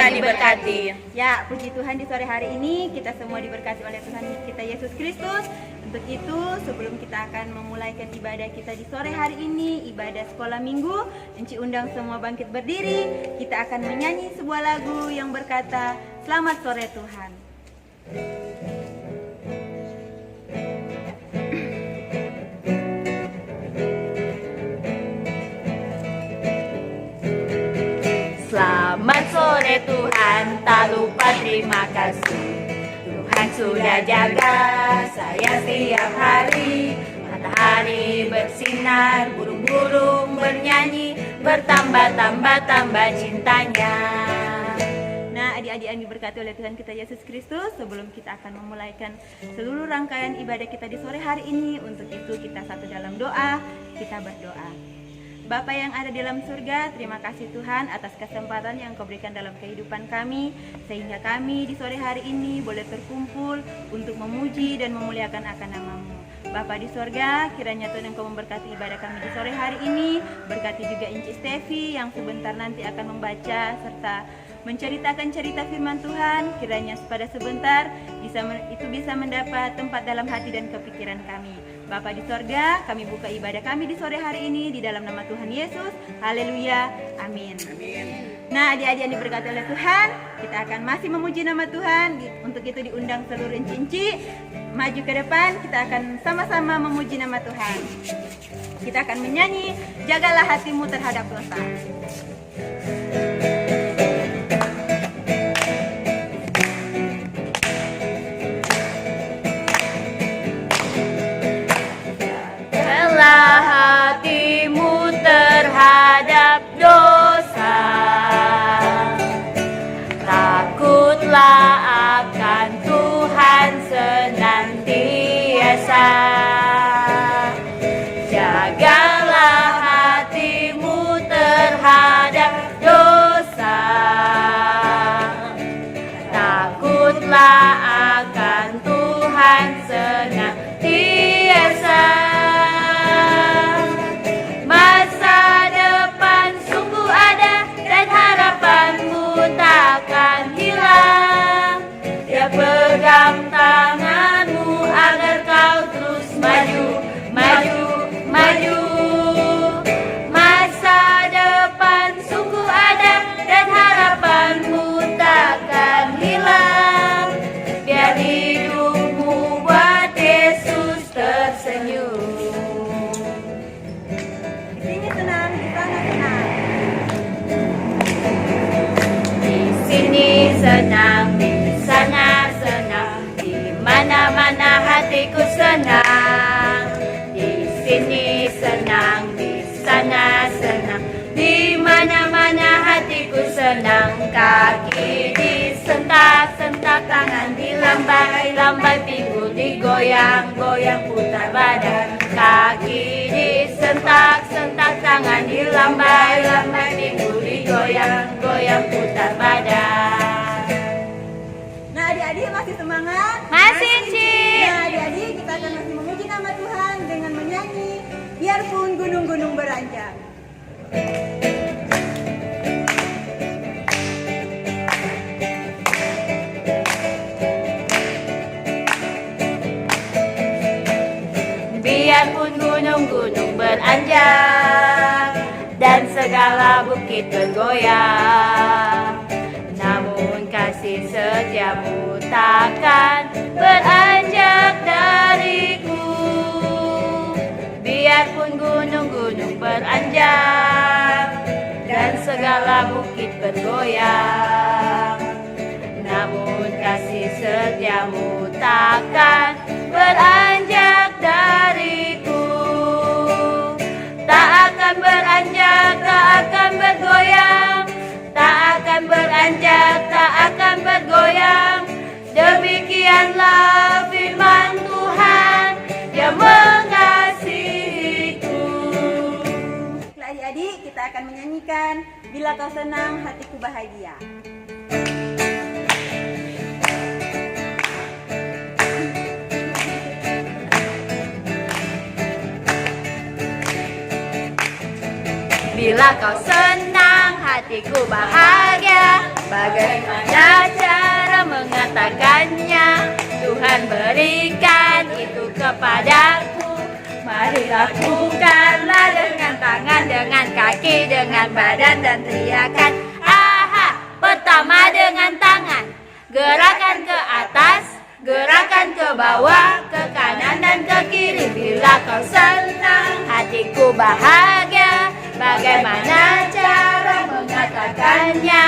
Tuhan diberkati. Ya, puji Tuhan di sore hari ini kita semua diberkati oleh Tuhan kita Yesus Kristus. Untuk itu, sebelum kita akan memulaikan ibadah kita di sore hari ini, ibadah sekolah minggu, Enci undang semua bangkit berdiri. Kita akan menyanyi sebuah lagu yang berkata, Selamat Sore Tuhan. Selamat sore Tuhan, tak lupa terima kasih. Tuhan sudah jaga saya setiap hari. Matahari bersinar, burung-burung bernyanyi, bertambah-tambah cintanya. Nah, adik-adik yang diberkati oleh Tuhan kita Yesus Kristus, sebelum kita akan memulaikan seluruh rangkaian ibadah kita di sore hari ini, untuk itu kita satu dalam doa, kita berdoa. Bapa yang ada di dalam surga, terima kasih Tuhan atas kesempatan yang Kau berikan dalam kehidupan kami, sehingga kami di sore hari ini boleh terkumpul untuk memuji dan memuliakan akan nama-Mu. Bapa di surga, kiranya Tuhan Engkau memberkati ibadah kami di sore hari ini, berkati juga Inci Stevi yang sebentar nanti akan membaca serta menceritakan cerita firman Tuhan, kiranya pada sebentar itu bisa mendapat tempat dalam hati dan kepikiran kami. Bapa di sorga, kami buka ibadah kami di sore hari ini di dalam nama Tuhan Yesus. Haleluya, amin. Nah, adik-adik yang diberkati oleh Tuhan, kita akan masih memuji nama Tuhan. Untuk itu diundang seluruh inci-inci maju ke depan, kita akan sama-sama memuji nama Tuhan. Kita akan menyanyi, jagalah hatimu terhadap dosa. Hatimu terhadap dosa, takutlah akan Tuhan senantiasa. Jagalah hatimu terhadap dosa, takutlah akan Tuhan senantiasa. Pegang tanganmu agar kau terus maju, maju, maju. Masa depan sungguh ada dan harapanmu takkan hilang. Biar hidupmu buat Yesus tersenyum. Di sini senang, di sana senang. Di sini senang, di sana senang, di mana-mana hatiku senang. Di sini senang, di sana senang, di mana-mana hatiku senang. Kaki disentak-sentak, tangan dilambai-lambai, pinggul digoyang-goyang, putar badan. Kaki disentak-sentak, tangan dilambai-lambai, pinggul digoyang-goyang, putar badan. Nah, adik-adik masih semangat? Masih, Ci. Nah, adik-adik kita akan masih memuji nama Tuhan dengan menyanyi Biarpun Gunung-gunung Beranjak. Biarpun gunung-gunung beranjak dan segala bukit bergoyang, namun kasih setiamu takkan beranjak dariku. Biarpun gunung-gunung beranjak dan segala bukit bergoyang, namun kasih setiamu takkan beranjak dariku. Tak akan beranjak, tak akan bergoyang, tak akan beranjak, tak akan bergoyang. Demikianlah firman Tuhan yang mengasihiku. Adik-adik kita akan menyanyikan Bila Kau Senang Hatiku Bahagia. Bila kau senang, hatiku bahagia. Bagaimana cara mengatakannya? Tuhan berikan itu kepadaku. Mari lakukanlah dengan tangan, dengan kaki, dengan badan dan teriakan. Aha, pertama dengan tangan. Gerakan ke atas, gerakan ke bawah, ke kanan dan ke kiri. Bila kau senang, hatiku bahagia. Bagaimana cara mengatakannya?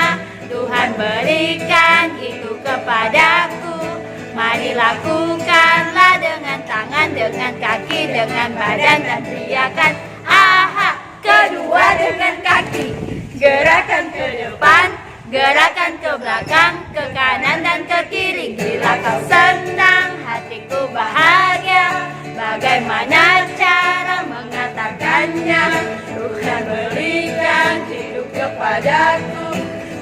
Tuhan berikan itu kepadaku. Mari lakukanlah dengan tangan, dengan kaki, dengan badan dan teriakan. Aha, kedua dengan kaki. Gerakan ke depan, gerakan ke belakang, ke kanan dan ke kiri. Bila kau senang, hatiku bahagia. Bagaimana cara mengatakannya? Tuhan berikan hidup kepadaku.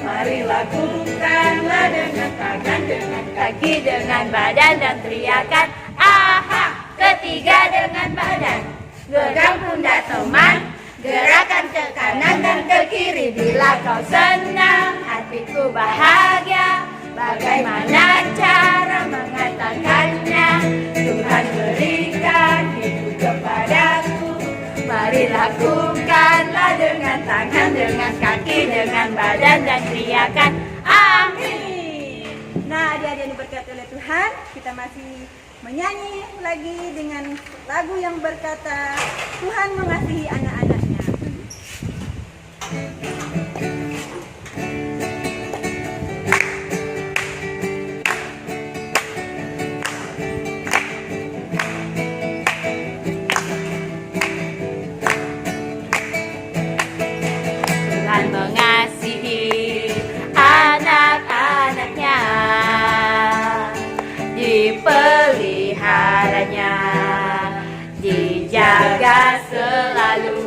Mari lakukanlah dengan tangan, dengan kaki, dengan badan dan teriakan. Aha, ketiga dengan badan. Genggam pundak teman, gerakan ke kanan dan ke kiri. Bila kau senang, hatiku bahagia. Bagaimana cara mengatakannya? Tuhan berikan hidup kepadaku. Mari lakukanlah dengan tangan, dengan kaki, dengan badan dan teriakan. Amin. Nah, adik-adik yang diberkati oleh Tuhan, kita masih menyanyi lagi dengan lagu yang berkata Tuhan mengasihi anak-anaknya. Tuhan mengasihi anak-anaknya, dipeliharanya, dijaga selalu.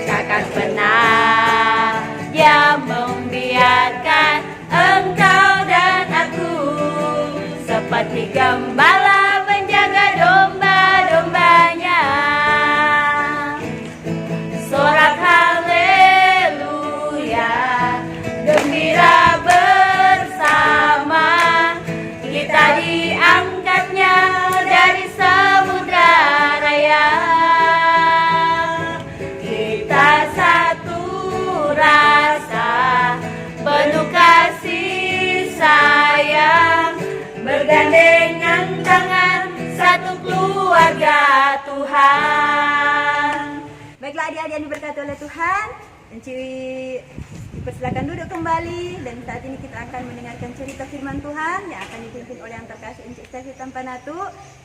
Takkan pernah Dia membiarkan engkau dan aku, seperti gembala menjaga domba-dombanya. Sorak haleluya, gembira bersama, kita diangkatnya dari samudra raya. Kita satu rasa, penuh kasih sayang, bergandengan tangan, satu keluarga Tuhan. Baiklah adik-adik yang diberkati oleh Tuhan, Enci dipersilakan duduk kembali dan saat ini kita akan mendengarkan cerita firman Tuhan yang akan dipimpin oleh yang terkasih Enci Steffi Tampanatu.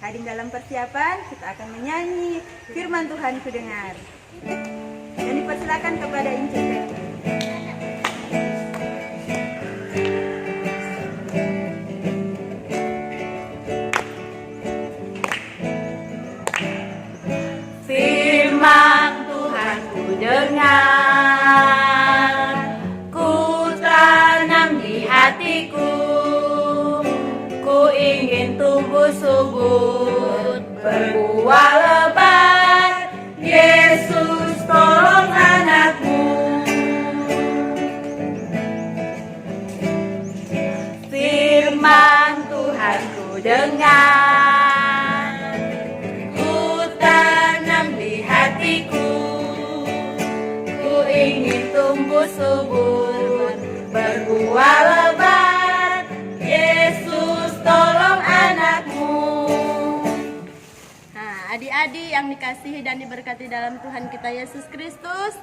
Hadir dalam persiapan, kita akan menyanyi firman Tuhan ku dengar. Dan dipersilakan kepada Enci Steffi. Firman Tuhan ku dengar, ku tanam di hatiku, ku ingin tumbuh subur, berbuah lebat. Yesus tolong anakmu. Firman Tuhan ku dengar, ku tanam di hatiku, ku ingin tumbuh subur, berbuah lebat. Yesus tolong anakmu. Nah, adik-adik yang dikasihi dan diberkati dalam Tuhan kita Yesus Kristus,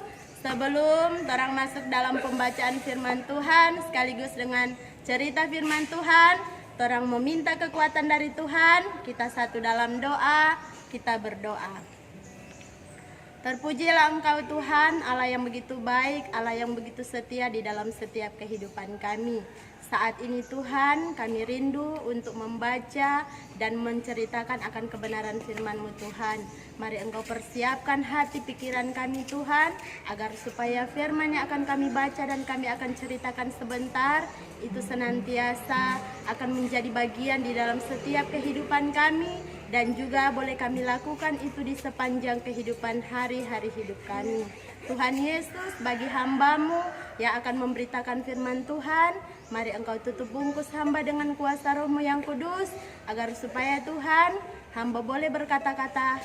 sebelum orang masuk dalam pembacaan firman Tuhan sekaligus dengan cerita firman Tuhan, orang meminta kekuatan dari Tuhan. Kita satu dalam doa, kita berdoa. Terpujilah Engkau Tuhan, Allah yang begitu baik, Allah yang begitu setia di dalam setiap kehidupan kami. Saat ini Tuhan, kami rindu untuk membaca dan menceritakan akan kebenaran firman-Mu Tuhan. Mari Engkau persiapkan hati pikiran kami Tuhan, agar supaya firman yang akan kami baca dan kami akan ceritakan sebentar, itu senantiasa akan menjadi bagian di dalam setiap kehidupan kami, dan juga boleh kami lakukan itu di sepanjang kehidupan hari-hari hidup kami. Tuhan Yesus, bagi hamba-Mu yang akan memberitakan firman Tuhan, mari Engkau tutup bungkus hamba dengan kuasa Roh-Mu yang kudus, agar supaya Tuhan, hamba boleh berkata-kata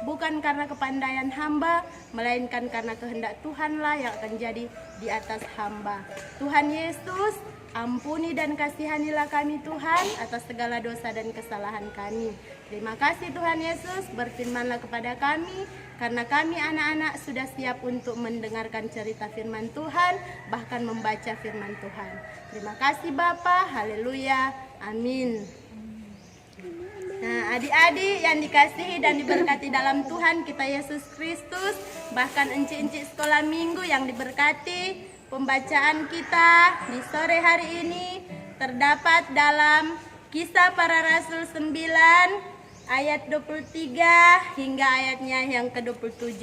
bukan karena kepandaian hamba, melainkan karena kehendak Tuhanlah yang akan jadi di atas hamba. Tuhan Yesus, ampuni dan kasihanilah kami Tuhan atas segala dosa dan kesalahan kami. Terima kasih Tuhan Yesus, berfirmanlah kepada kami, karena kami anak-anak sudah siap untuk mendengarkan cerita firman Tuhan, bahkan membaca firman Tuhan. Terima kasih Bapa, haleluya, amin. Nah, adik-adik yang dikasihi dan diberkati dalam Tuhan kita Yesus Kristus, bahkan encik-encik sekolah minggu yang diberkati, pembacaan kita di sore hari ini terdapat dalam Kisah Para Rasul 9 ayat 23 hingga ayatnya yang ke-27.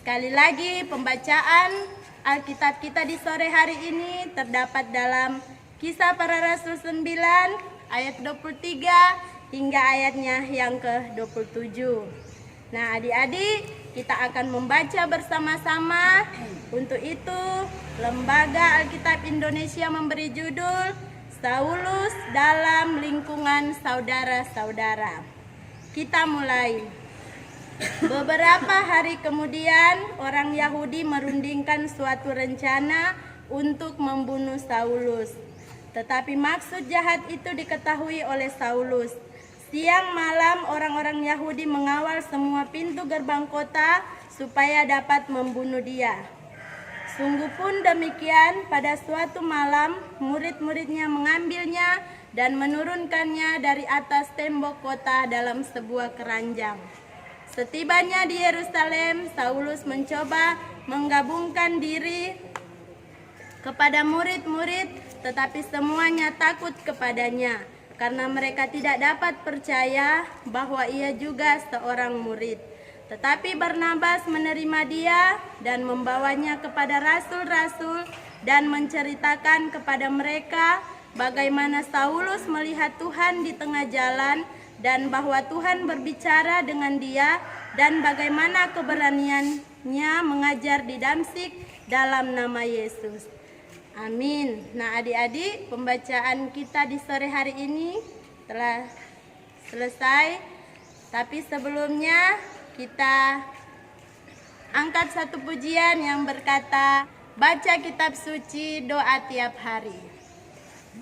Sekali lagi pembacaan Alkitab kita di sore hari ini terdapat dalam Kisah Para Rasul 9 ayat 23 hingga ayatnya yang ke-27. Nah, adik-adik, kita akan membaca bersama-sama. Untuk itu, Lembaga Alkitab Indonesia memberi judul Saulus dalam lingkungan saudara-saudara. Kita mulai. Beberapa hari kemudian, orang Yahudi merundingkan suatu rencana untuk membunuh Saulus. Tetapi maksud jahat itu diketahui oleh Saulus. Siang malam orang-orang Yahudi mengawal semua pintu gerbang kota supaya dapat membunuh dia. Sungguh pun demikian, pada suatu malam murid-muridnya mengambilnya dan menurunkannya dari atas tembok kota dalam sebuah keranjang. Setibanya di Yerusalem, Saulus mencoba menggabungkan diri kepada murid-murid, tetapi semuanya takut kepadanya, karena mereka tidak dapat percaya bahwa ia juga seorang murid. Tetapi Barnabas menerima dia dan membawanya kepada rasul-rasul dan menceritakan kepada mereka bagaimana Saulus melihat Tuhan di tengah jalan dan bahwa Tuhan berbicara dengan dia dan bagaimana keberaniannya mengajar di Damsyik dalam nama Yesus. Amin. Nah, adik-adik, pembacaan kita di sore hari ini telah selesai. Tapi sebelumnya kita angkat satu pujian yang berkata, baca kitab suci, doa tiap hari.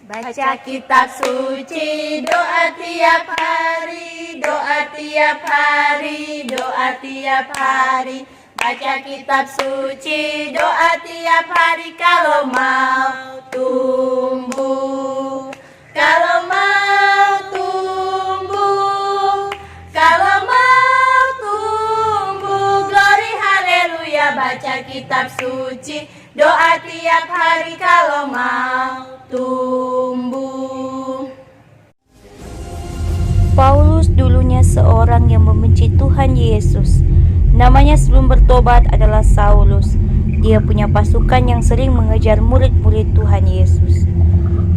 Baca kitab suci, doa tiap hari, doa tiap hari, doa tiap hari. Baca kitab suci, doa tiap hari kalau mau tumbuh. Kalau mau tumbuh, kalau mau tumbuh, glory haleluya. Baca kitab suci, doa tiap hari kalau mau tumbuh. Paulus dulunya seorang yang membenci Tuhan Yesus. Namanya sebelum bertobat adalah Saulus. Dia punya pasukan yang sering mengejar murid-murid Tuhan Yesus.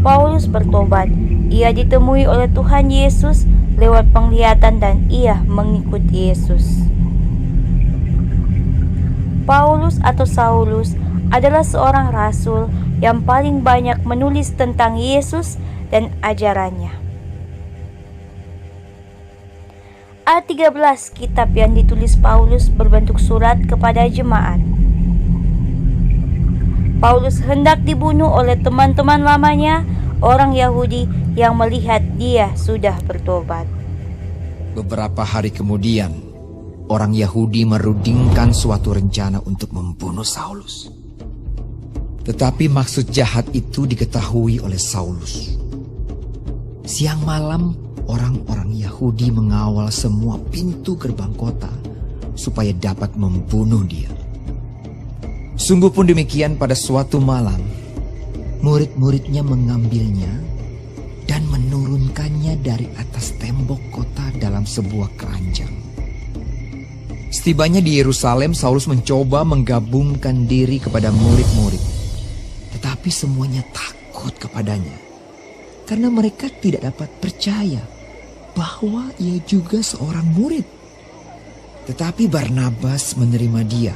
Paulus bertobat. Ia ditemui oleh Tuhan Yesus lewat penglihatan dan ia mengikut Yesus. Paulus atau Saulus adalah seorang rasul yang paling banyak menulis tentang Yesus dan ajarannya. Ayat 13 kitab yang ditulis Paulus berbentuk surat kepada jemaat. Paulus hendak dibunuh oleh teman-teman lamanya, orang Yahudi yang melihat dia sudah bertobat. Beberapa hari kemudian, orang Yahudi merundingkan suatu rencana untuk membunuh Saulus. Tetapi maksud jahat itu diketahui oleh Saulus. Siang malam, orang-orang Yahudi mengawal semua pintu gerbang kota supaya dapat membunuh dia. Sungguh pun demikian, pada suatu malam, murid-muridnya mengambilnya dan menurunkannya dari atas tembok kota dalam sebuah keranjang. Setibanya di Yerusalem, Saulus mencoba menggabungkan diri kepada murid-murid. Tetapi semuanya takut kepadanya, karena mereka tidak dapat percaya bahwa ia juga seorang murid. Tetapi Barnabas menerima dia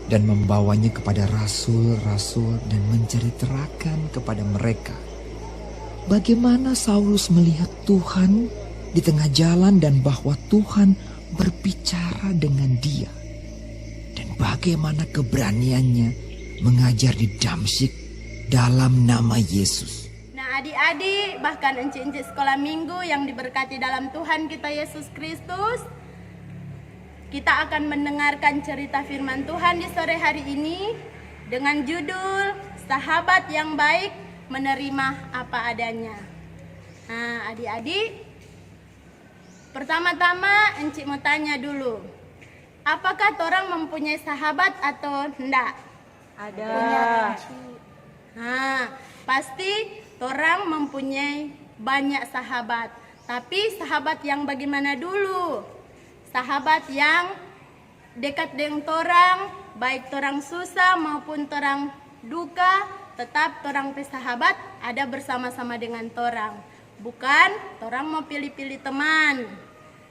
dan membawanya kepada rasul-rasul dan menceritakan kepada mereka bagaimana Saulus melihat Tuhan di tengah jalan dan bahwa Tuhan berbicara dengan dia, dan bagaimana keberaniannya mengajar di Damsyik dalam nama Yesus. Nah adik-adik, bahkan encik-encik sekolah minggu yang diberkati dalam Tuhan kita Yesus Kristus, kita akan mendengarkan cerita firman Tuhan di sore hari ini dengan judul Sahabat yang Baik Menerima Apa Adanya. Nah adik-adik, pertama-tama encik mau tanya dulu, apakah torang mempunyai sahabat atau enggak? Ada. Nah, pasti torang mempunyai banyak sahabat. Tapi sahabat yang bagaimana dulu? Sahabat yang dekat dengan torang, baik torang susah maupun torang duka, tetap torang sahabat ada bersama-sama dengan torang. Bukan torang mau pilih-pilih teman.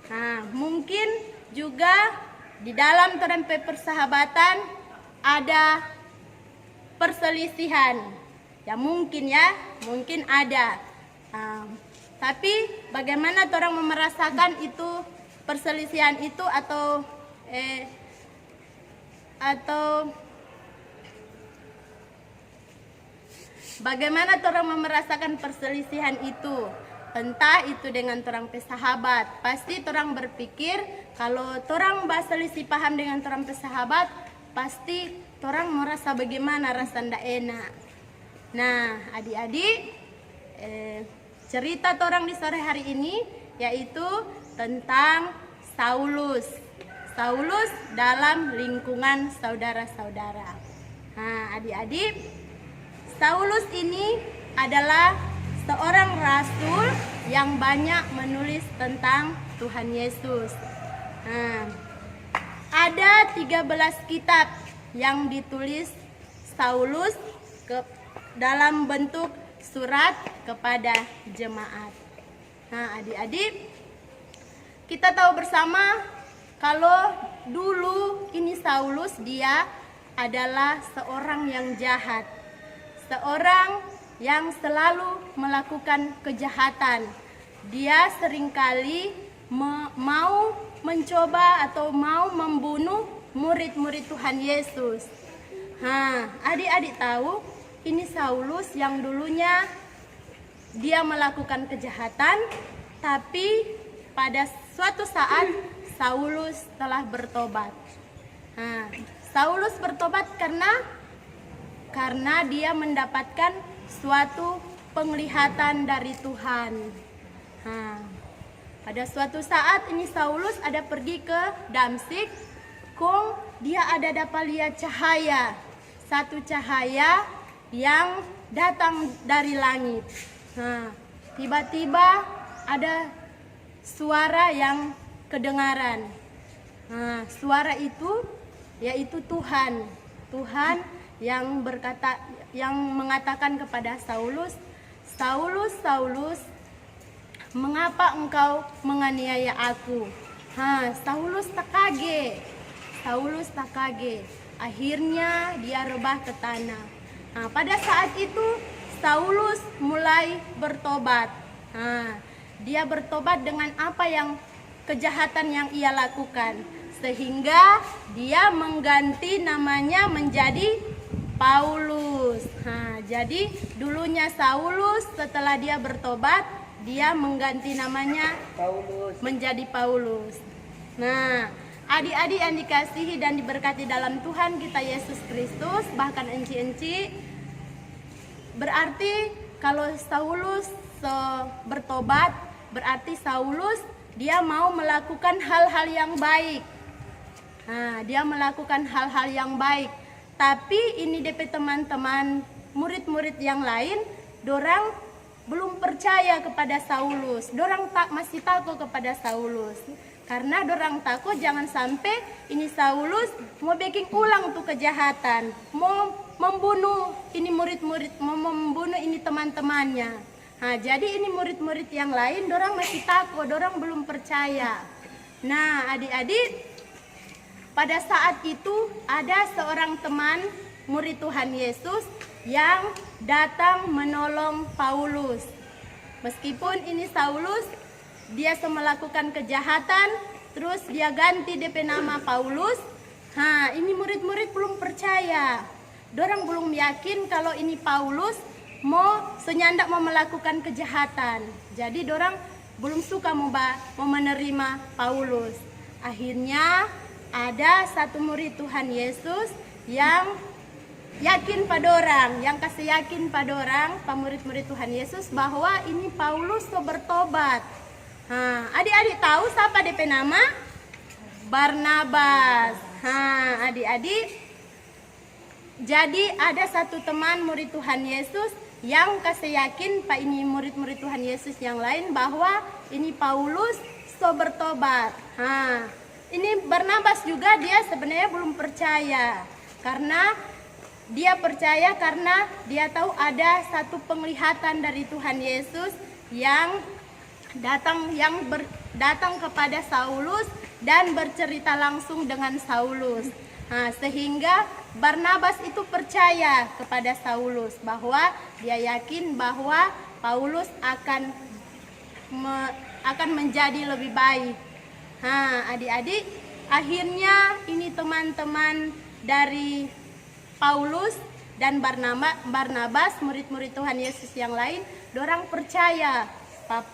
Nah, mungkin juga di dalam torang persahabatan ada perselisihan. Ya mungkin ada. Tapi bagaimana orang merasakan itu perselisihan itu atau bagaimana orang merasakan perselisihan itu? Entah itu dengan orang pesahabat. Pasti orang berpikir kalau orang berselisih paham dengan orang pesahabat, pasti orang merasa bagaimana, rasa ndak enak. Nah adik-adik, cerita orang di sore hari ini yaitu tentang Saulus dalam lingkungan saudara-saudara. Nah adik-adik, Saulus ini adalah seorang rasul yang banyak menulis tentang Tuhan Yesus. Nah, ada 13 kitab yang ditulis Saulus dalam bentuk surat kepada jemaat. Nah adik-adik, kita tahu bersama kalau dulu ini Saulus dia adalah seorang yang jahat, seorang yang selalu melakukan kejahatan. Dia seringkali mau mencoba atau mau membunuh murid-murid Tuhan Yesus. Adik-adik tahu ini Saulus yang dulunya dia melakukan kejahatan, tapi pada suatu saat Saulus telah bertobat. Saulus bertobat karena dia mendapatkan suatu penglihatan dari Tuhan. Pada suatu saat ini Saulus ada pergi ke Damsyik, dia ada dapat lihat cahaya, satu cahaya yang datang dari langit. Tiba-tiba ada suara yang kedengaran. Suara itu yaitu Tuhan yang berkata, yang mengatakan kepada Saulus, Saulus, Saulus, mengapa engkau menganiaya aku? Saulus tak kaget. Akhirnya dia rebah ke tanah. Pada saat itu Saulus mulai bertobat. Dia bertobat dengan apa yang kejahatan yang ia lakukan, sehingga dia mengganti namanya menjadi Paulus. Jadi dulunya Saulus, setelah dia bertobat, dia mengganti namanya menjadi Paulus. Nah, adik-adik yang dikasihi dan diberkati dalam Tuhan kita Yesus Kristus, bahkan enci-enci, berarti kalau Saulus bertobat, berarti Saulus dia mau melakukan hal-hal yang baik. Dia melakukan hal-hal yang baik. Tapi ini DP teman-teman, murid-murid yang lain, dorang belum percaya kepada Saulus. Dorang masih takut kepada Saulus. Karena dorang takut jangan sampai ini Saulus mau bikin ulang tuh kejahatan, mau membunuh ini murid-murid, mau membunuh ini teman-temannya. Jadi ini murid-murid yang lain, dorang masih takut, dorang belum percaya. Nah, adik-adik, pada saat itu ada seorang teman murid Tuhan Yesus yang datang menolong Paulus. Meskipun ini Saulus, dia melakukan kejahatan, terus dia ganti DP nama Paulus. Ini murid-murid belum percaya. Dorang belum yakin kalau ini Paulus mau melakukan kejahatan. Jadi dorang belum suka mau menerima Paulus. Akhirnya ada satu murid Tuhan Yesus yang yakin pada orang, yang kasih yakin pada orang, murid-murid Tuhan Yesus bahwa ini Paulus bertobat. Adik-adik tahu siapa DP nama? Barnabas. Adik-adik, jadi ada satu teman murid Tuhan Yesus yang kasih yakin ini murid-murid Tuhan Yesus yang lain bahwa ini Paulus bertobat. Ini Barnabas juga dia sebenarnya belum percaya, karena dia percaya karena dia tahu ada satu penglihatan dari Tuhan Yesus yang datang kepada Saulus dan bercerita langsung dengan Saulus. Sehingga Barnabas itu percaya kepada Saulus bahwa dia yakin bahwa Paulus akan menjadi lebih baik. Adik-adik, akhirnya ini teman-teman dari Paulus dan Barnabas, murid-murid Tuhan Yesus yang lain, dorang percaya Pak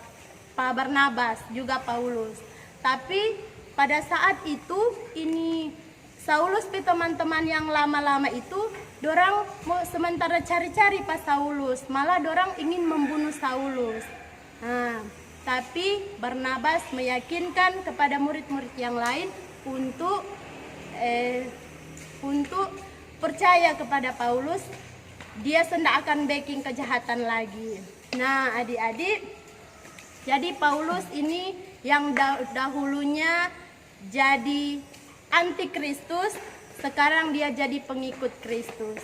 Barnabas juga Paulus. Tapi pada saat itu ini Saulus teman-teman yang lama-lama itu dorang mau sementara cari-cari Pak Saulus, malah dorang ingin membunuh Saulus. Tapi Barnabas meyakinkan kepada murid-murid yang lain untuk percaya kepada Paulus, dia tidak akan bikin kejahatan lagi. Adik-adik, jadi Paulus ini yang dahulunya jadi antikristus, sekarang dia jadi pengikut Kristus.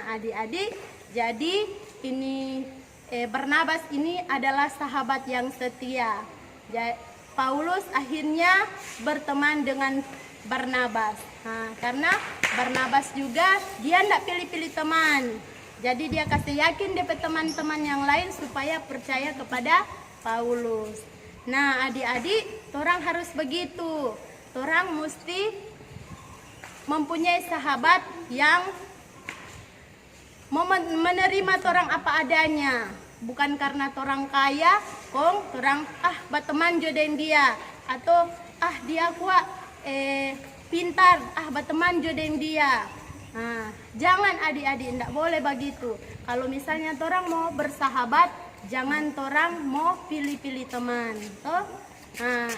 Adik-adik, jadi ini Barnabas ini adalah sahabat yang setia. Paulus akhirnya berteman dengan Barnabas. Karena Barnabas juga dia tidak pilih-pilih teman. Jadi dia kasih yakin DP teman-teman yang lain supaya percaya kepada Paulus. Adik-adik, orang harus begitu. Orang mesti mempunyai sahabat yang mau menerima orang apa adanya. Bukan karena orang kaya, orang berteman jodohin dia. Atau dia kuat pintar, berteman jodohin dia. Jangan adik-adik, tidak boleh begitu. Kalau misalnya orang mau bersahabat, jangan orang mau pilih-pilih teman.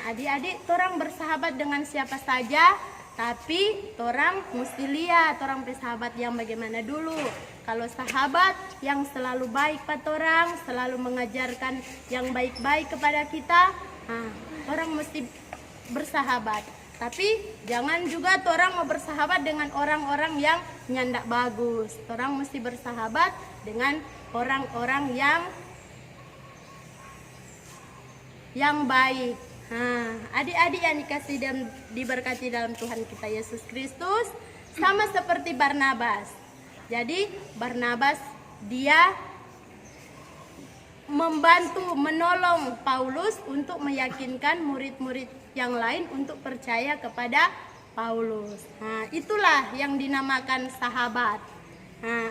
Adik-adik, orang bersahabat dengan siapa saja, tapi orang mesti lihat orang bersahabat yang bagaimana dulu. Kalau sahabat yang selalu baik pada orang, selalu mengajarkan yang baik-baik kepada kita, orang mesti bersahabat. Tapi jangan juga orang mau bersahabat dengan orang-orang yang nyandak bagus. Orang mesti bersahabat dengan orang-orang yang baik. Adik-adik yang dikasih dan diberkati dalam Tuhan kita Yesus Kristus, sama seperti Barnabas. Jadi Barnabas dia membantu menolong Paulus untuk meyakinkan murid-murid yang lain untuk percaya kepada Paulus. Itulah yang dinamakan sahabat.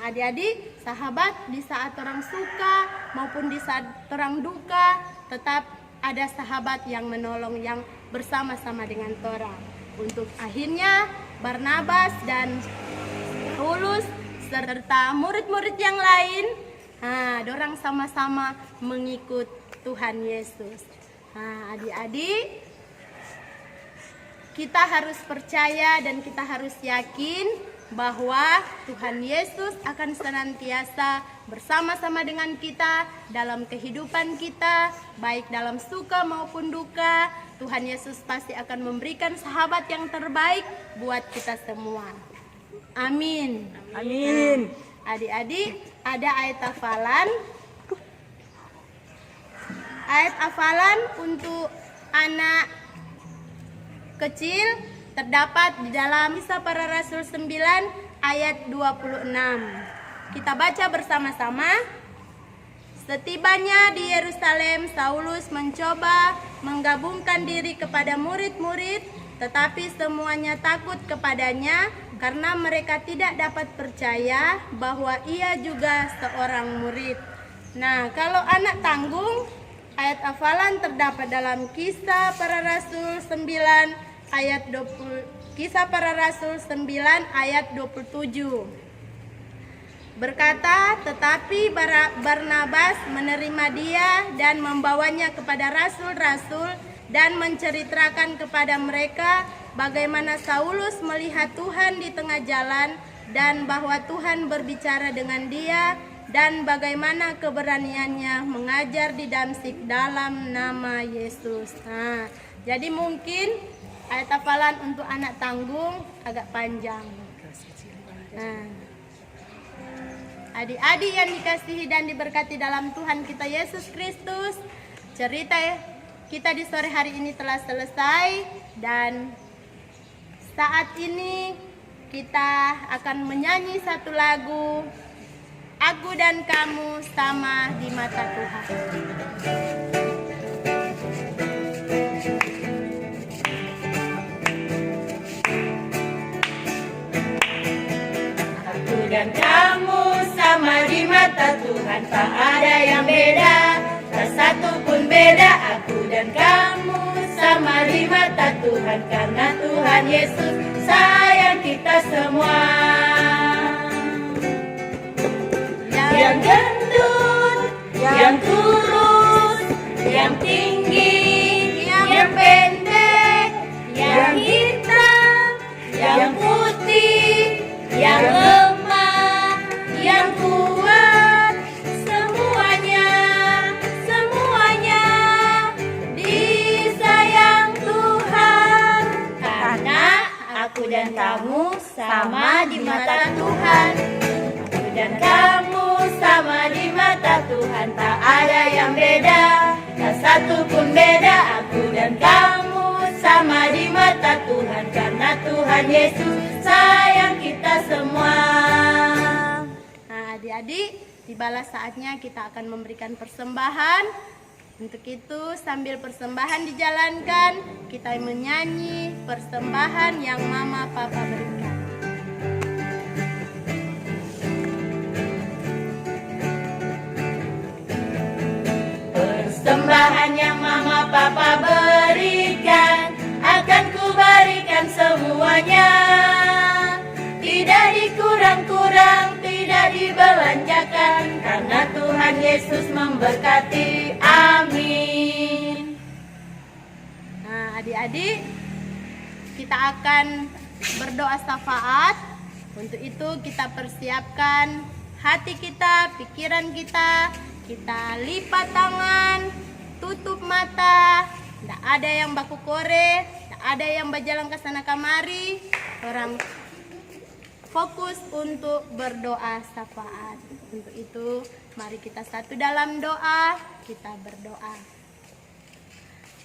Adik-adik, sahabat di saat orang suka maupun di saat orang duka, tetap ada sahabat yang menolong, yang bersama-sama dengan orang. Untuk akhirnya Barnabas dan Paulus serta murid-murid yang lain, dorang sama-sama mengikut Tuhan Yesus. Adik-adik, kita harus percaya dan kita harus yakin bahwa Tuhan Yesus akan senantiasa bersama-sama dengan kita dalam kehidupan kita, baik dalam suka maupun duka. Tuhan Yesus pasti akan memberikan sahabat yang terbaik buat kita semua. Amin. Amin. Adik-adik, ada ayat hafalan. Ayat hafalan untuk anak kecil terdapat di dalam Kisah Para Rasul 9 ayat 26. Kita baca bersama-sama. Setibanya di Yerusalem, Saulus mencoba menggabungkan diri kepada murid-murid, tetapi semuanya takut kepadanya karena mereka tidak dapat percaya bahwa ia juga seorang murid. Nah, kalau anak tanggung, ayat hafalan terdapat dalam Kisah Para Rasul 9 ayat 20, Kisah Para Rasul 9 ayat 27. Berkata, tetapi Barnabas menerima dia dan membawanya kepada rasul-rasul dan menceritakan kepada mereka bagaimana Saulus melihat Tuhan di tengah jalan dan bahwa Tuhan berbicara dengan dia dan bagaimana keberaniannya mengajar di Damsyik dalam nama Yesus. Nah, jadi mungkin ayat hafalan untuk anak tanggung agak panjang. Nah, adik-adik yang dikasihi dan diberkati dalam Tuhan kita Yesus Kristus, cerita kita di sore hari ini telah selesai dan saat ini kita akan menyanyi satu lagu, Aku dan Kamu Sama di Mata Tuhan. Aku dan kamu sama di mata Tuhan, tak ada yang beda, tak satu pun beda. Aku dan kamu sama di mata Tuhan, karena Tuhan Yesus sayang kita semua. Yang gendut, yang kurus, yang tinggi, yang pendek, yang hitam, yang putih, yang lemah, yang kuat, semuanya disayang Tuhan. Karena aku dan kamu sama di mata Tuhan. Aku dan kamu sama di mata Tuhan, tak ada yang beda, tak satu pun beda. Aku dan kamu sama di mata Tuhan, karena Tuhan Yesus sayang kita semua. Nah, adik-adik, tibalah saatnya kita akan memberikan persembahan. Untuk itu, sambil persembahan dijalankan, kita menyanyi persembahan yang Mama Papa berikan. Persembahan yang Mama Papa berikan akan kuberikan semuanya, tidak dikurang-kurang, tidak dibelanjakan, karena Tuhan Yesus memberkati. Amin. Nah, adik-adik, kita akan berdoa syafaat. Untuk itu kita persiapkan hati kita, pikiran kita. Kita lipat tangan, tutup mata, tidak ada yang baku kore, tidak ada yang berjalan ke sana kemari. Orang fokus untuk berdoa syafaat. Untuk itu, mari kita satu dalam doa, kita berdoa.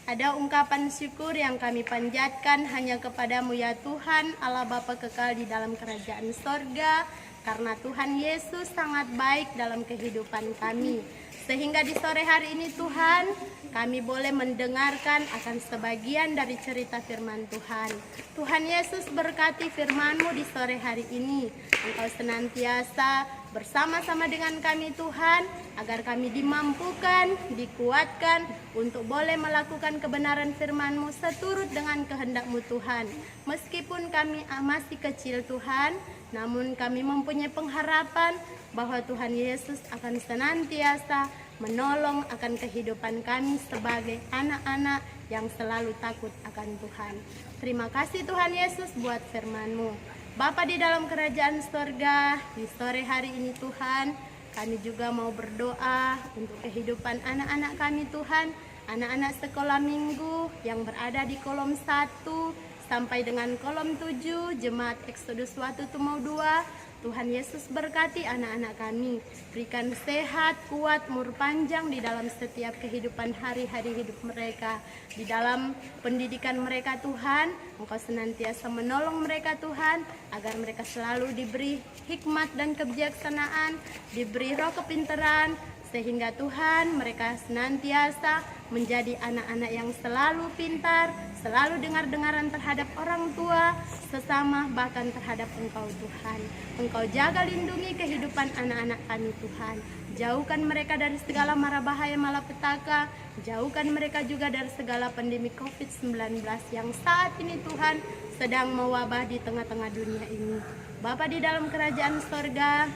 Ada ungkapan syukur yang kami panjatkan hanya kepadamu ya Tuhan, Allah Bapa kekal di dalam kerajaan sorga. Karena Tuhan Yesus sangat baik dalam kehidupan kami. Sehingga di sore hari ini Tuhan, kami boleh mendengarkan akan sebagian dari cerita firman Tuhan. Tuhan Yesus berkati firman-Mu di sore hari ini. Engkau senantiasa bersama-sama dengan kami Tuhan, agar kami dimampukan, dikuatkan untuk boleh melakukan kebenaran firman-Mu seturut dengan kehendak-Mu Tuhan. Meskipun kami masih kecil Tuhan, namun kami mempunyai pengharapan bahwa Tuhan Yesus akan senantiasa menolong akan kehidupan kami sebagai anak-anak yang selalu takut akan Tuhan. Terima kasih Tuhan Yesus buat firman-Mu. Bapa di dalam kerajaan sorga, di sore hari ini Tuhan, kami juga mau berdoa untuk kehidupan anak-anak kami Tuhan, anak-anak sekolah minggu yang berada di kolom 1 sampai dengan kolom 7 Jemaat Exodus Watu Tumau 2. Tuhan Yesus berkati anak-anak kami, berikan sehat, kuat, umur panjang di dalam setiap kehidupan hari-hari hidup mereka. Di dalam pendidikan mereka Tuhan, Engkau senantiasa menolong mereka Tuhan, agar mereka selalu diberi hikmat dan kebijaksanaan, diberi roh kepintaran, sehingga Tuhan mereka senantiasa menjadi anak-anak yang selalu pintar, selalu dengar-dengaran terhadap orang tua, sesama, bahkan terhadap Engkau Tuhan. Engkau jaga lindungi kehidupan anak-anak kami Tuhan. Jauhkan mereka dari segala mara bahaya malapetaka, jauhkan mereka juga dari segala pandemi COVID-19 yang saat ini Tuhan sedang mewabah di tengah-tengah dunia ini. Bapa di dalam kerajaan sorga,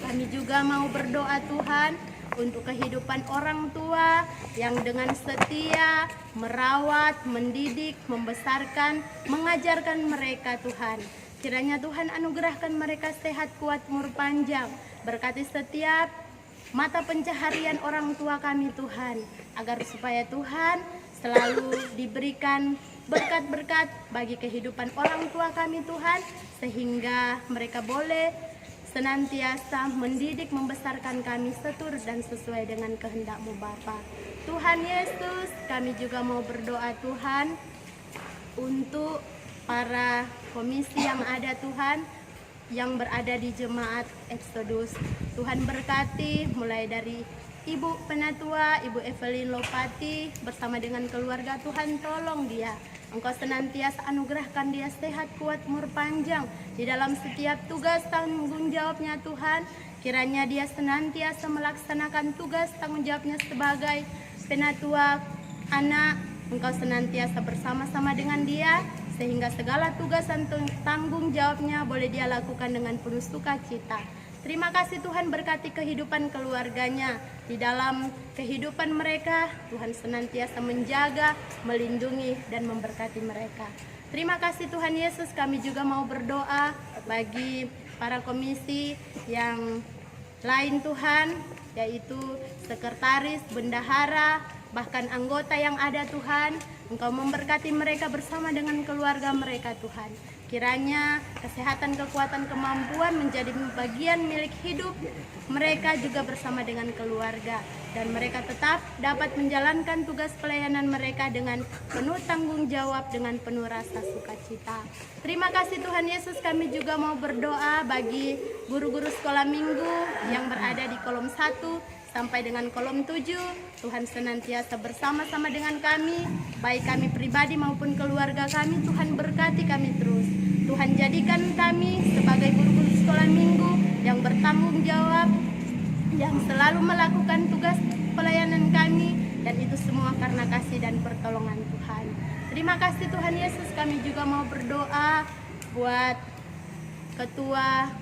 kami juga mau berdoa Tuhan untuk kehidupan orang tua yang dengan setia merawat, mendidik, membesarkan, mengajarkan mereka Tuhan. Kiranya Tuhan anugerahkan mereka sehat, kuat, umur panjang. Berkati setiap mata pencaharian orang tua kami Tuhan, agar supaya Tuhan selalu diberikan berkat-berkat bagi kehidupan orang tua kami Tuhan, sehingga mereka boleh senantiasa mendidik, membesarkan kami seturut dan sesuai dengan kehendak-Mu Bapa. Tuhan Yesus, kami juga mau berdoa Tuhan untuk para komisi yang ada Tuhan, yang berada di Jemaat Exodus. Tuhan berkati mulai dari Ibu Penatua, Ibu Evelyn Lopati bersama dengan keluarga. Tuhan tolong dia, Engkau senantiasa anugerahkan dia sehat, kuat, umur panjang di dalam setiap tugas tanggung jawabnya Tuhan. Kiranya dia senantiasa melaksanakan tugas tanggung jawabnya sebagai penatua anak. Engkau senantiasa bersama-sama dengan dia, sehingga segala tugas dan tanggung jawabnya boleh dia lakukan dengan penuh sukacita. Terima kasih Tuhan, berkati kehidupan keluarganya. Di dalam kehidupan mereka, Tuhan senantiasa menjaga, melindungi, dan memberkati mereka. Terima kasih Tuhan Yesus, kami juga mau berdoa bagi para komisi yang lain Tuhan, yaitu sekretaris, bendahara, bahkan anggota yang ada Tuhan. Engkau memberkati mereka bersama dengan keluarga mereka Tuhan. Kiranya kesehatan, kekuatan, kemampuan menjadi bagian milik hidup mereka juga bersama dengan keluarga. Dan mereka tetap dapat menjalankan tugas pelayanan mereka dengan penuh tanggung jawab, dengan penuh rasa sukacita. Terima kasih Tuhan Yesus, kami juga mau berdoa bagi guru-guru sekolah minggu yang berada di kolom 1 sampai dengan kolom 7. Tuhan senantiasa bersama-sama dengan kami, baik kami pribadi maupun keluarga kami. Tuhan berkati kami terus. Tuhan jadikan kami sebagai guru-guru sekolah minggu yang bertanggung jawab, yang selalu melakukan tugas pelayanan kami, dan itu semua karena kasih dan pertolongan Tuhan. Terima kasih Tuhan Yesus, kami juga mau berdoa buat Ketua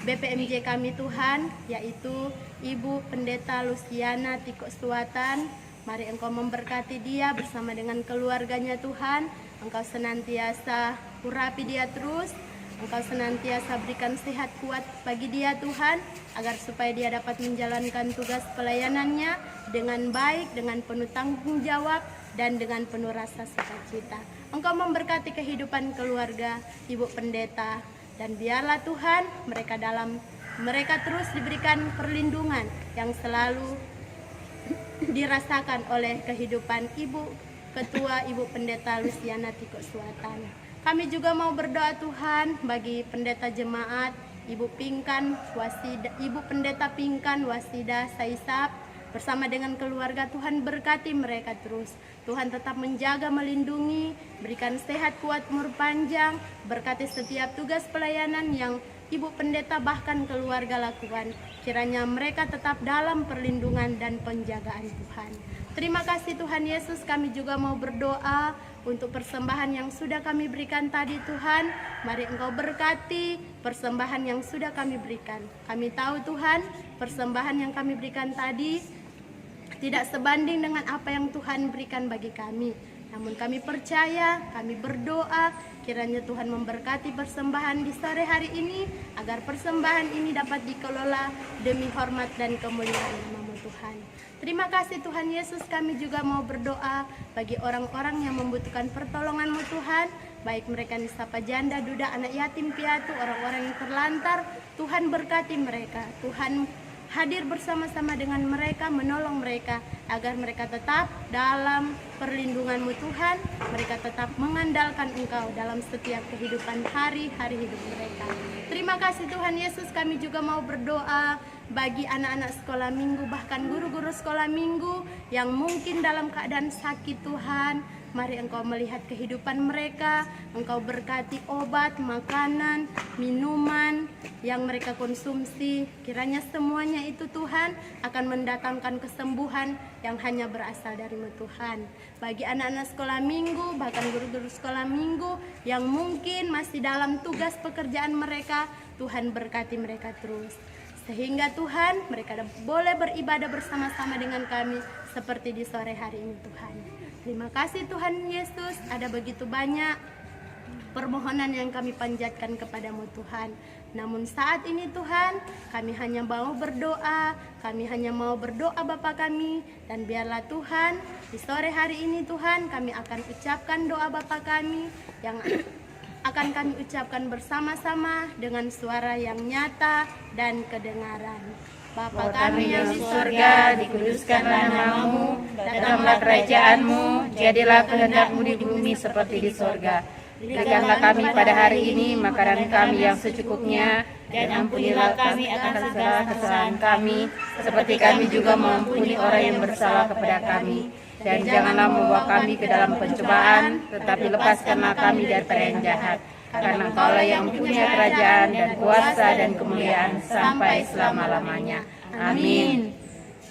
BPMJ kami Tuhan, yaitu Ibu Pendeta Luciana Tiko Suatan. Mari Engkau memberkati dia bersama dengan keluarganya Tuhan. Engkau senantiasa urapi dia terus. Engkau senantiasa berikan sehat kuat bagi dia Tuhan, agar supaya dia dapat menjalankan tugas pelayanannya dengan baik, dengan penuh tanggung jawab, dan dengan penuh rasa sukacita. Engkau memberkati kehidupan keluarga Ibu Pendeta, dan biarlah Tuhan mereka terus diberikan perlindungan yang selalu dirasakan oleh kehidupan Ibu Ketua Ibu Pendeta Luciana Tiko Suatan. Kami juga mau berdoa Tuhan bagi pendeta jemaat Ibu Pendeta Pingkan Wasida Saisap bersama dengan keluarga. Tuhan berkati mereka terus. Tuhan tetap menjaga, melindungi, berikan sehat, kuat, umur panjang, berkati setiap tugas pelayanan yang Ibu Pendeta bahkan keluarga lakukan. Kiranya mereka tetap dalam perlindungan dan penjagaan Tuhan. Terima kasih Tuhan Yesus, kami juga mau berdoa untuk persembahan yang sudah kami berikan tadi Tuhan. Mari Engkau berkati persembahan yang sudah kami berikan. Kami tahu Tuhan, persembahan yang kami berikan tadi tidak sebanding dengan apa yang Tuhan berikan bagi kami. Namun kami percaya, kami berdoa, kiranya Tuhan memberkati persembahan di sore hari ini, agar persembahan ini dapat dikelola demi hormat dan kemuliaan nama Tuhan. Terima kasih Tuhan Yesus, kami juga mau berdoa bagi orang-orang yang membutuhkan pertolongan-Mu Tuhan, baik mereka nisapa janda, duda, anak yatim piatu, orang-orang yang terlantar. Tuhan berkati mereka, Tuhan hadir bersama-sama dengan mereka, menolong mereka agar mereka tetap dalam perlindungan-Mu Tuhan, mereka tetap mengandalkan Engkau dalam setiap kehidupan hari-hari hidup mereka. Terima kasih Tuhan Yesus, kami juga mau berdoa bagi anak-anak sekolah minggu, bahkan guru-guru sekolah minggu yang mungkin dalam keadaan sakit Tuhan. Mari Engkau melihat kehidupan mereka, Engkau berkati obat, makanan, minuman yang mereka konsumsi. Kiranya semuanya itu Tuhan akan mendatangkan kesembuhan yang hanya berasal dari-Mu Tuhan. Bagi anak-anak sekolah minggu, bahkan guru-guru sekolah minggu yang mungkin masih dalam tugas pekerjaan mereka, Tuhan berkati mereka terus. Sehingga Tuhan mereka boleh beribadah bersama-sama dengan kami seperti di sore hari ini Tuhan. Terima kasih Tuhan Yesus, ada begitu banyak permohonan yang kami panjatkan kepadamu Tuhan. Namun saat ini Tuhan, kami hanya mau berdoa, Bapa kami, dan biarlah Tuhan di sore hari ini Tuhan kami akan ucapkan doa Bapa kami yang akan kami ucapkan bersama-sama dengan suara yang nyata dan kedengaran. Bapa kami yang di surga, dikuduskanlah nama-Mu, datanglah kerajaan-Mu, jadilah kehendak-Mu di bumi seperti di surga. Berikanlah kami pada hari ini makanan kami yang secukupnya, dan ampunilah kami akan segala kesalahan kami, seperti kami juga mengampuni orang yang bersalah kepada kami. Dan janganlah membawa kami ke dalam pencobaan, tetapi lepaskanlah kami daripada yang jahat. Karena Engkaulah yang mempunyai kerajaan dan kuasa dan kemuliaan sampai selama-lamanya. Amin.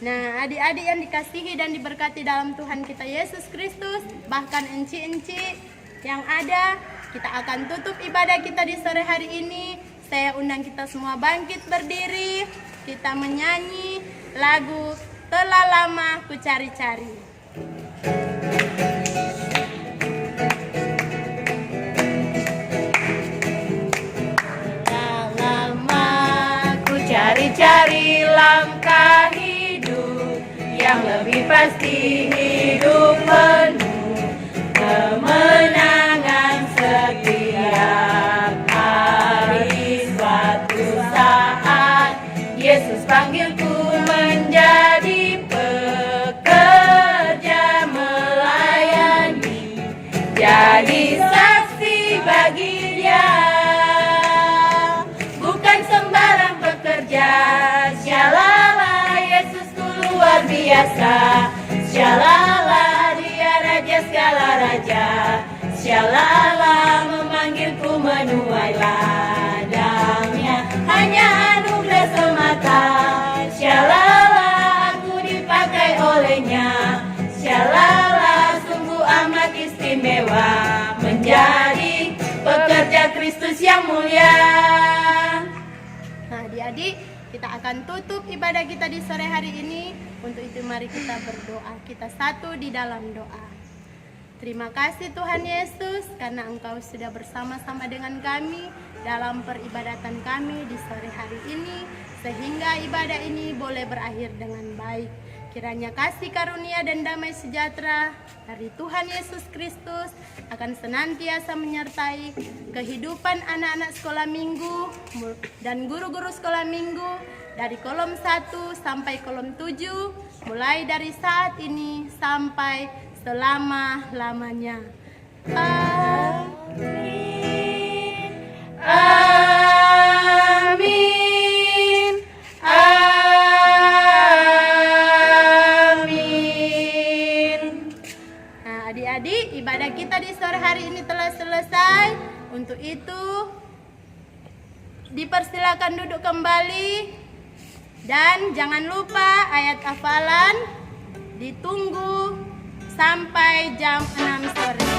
Nah, adik-adik yang dikasihi dan diberkati dalam Tuhan kita Yesus Kristus, bahkan enci-enci yang ada, kita akan tutup ibadah kita di sore hari ini. Saya undang kita semua bangkit berdiri, kita menyanyi lagu Telah Lama Ku Cari-Cari. Cari-cari langkah hidup yang lebih pasti, hidup penuh kemenangan setiap hari. Suatu saat Yesus panggilku menjadi pekerja melayani, jadi saksi bagi Dia. Syalala, Yesusku luar biasa. Syalala, Dia Raja segala raja. Syalala, memanggilku menuai ladangnya, hanya anugerah semata. Syalala, aku dipakai olehnya. Syalala, sungguh amat istimewa menjadi pekerja Kristus yang mulia. Nah, adik-adik, kita akan tutup ibadah kita di sore hari ini. Untuk itu mari kita berdoa. Kita satu di dalam doa. Terima kasih Tuhan Yesus, karena Engkau sudah bersama-sama dengan kami dalam peribadatan kami di sore hari ini, sehingga ibadah ini boleh berakhir dengan baik. Kiranya kasih karunia dan damai sejahtera dari Tuhan Yesus Kristus akan senantiasa menyertai kehidupan anak-anak sekolah minggu dan guru-guru sekolah minggu dari kolom 1 sampai kolom 7, mulai dari saat ini sampai selama-lamanya. Amin. Amin. Amin. Nah, adik-adik, ibadah kita di sore hari ini telah selesai. Untuk itu, dipersilakan duduk kembali. Dan jangan lupa ayat hafalan ditunggu sampai jam 6 sore.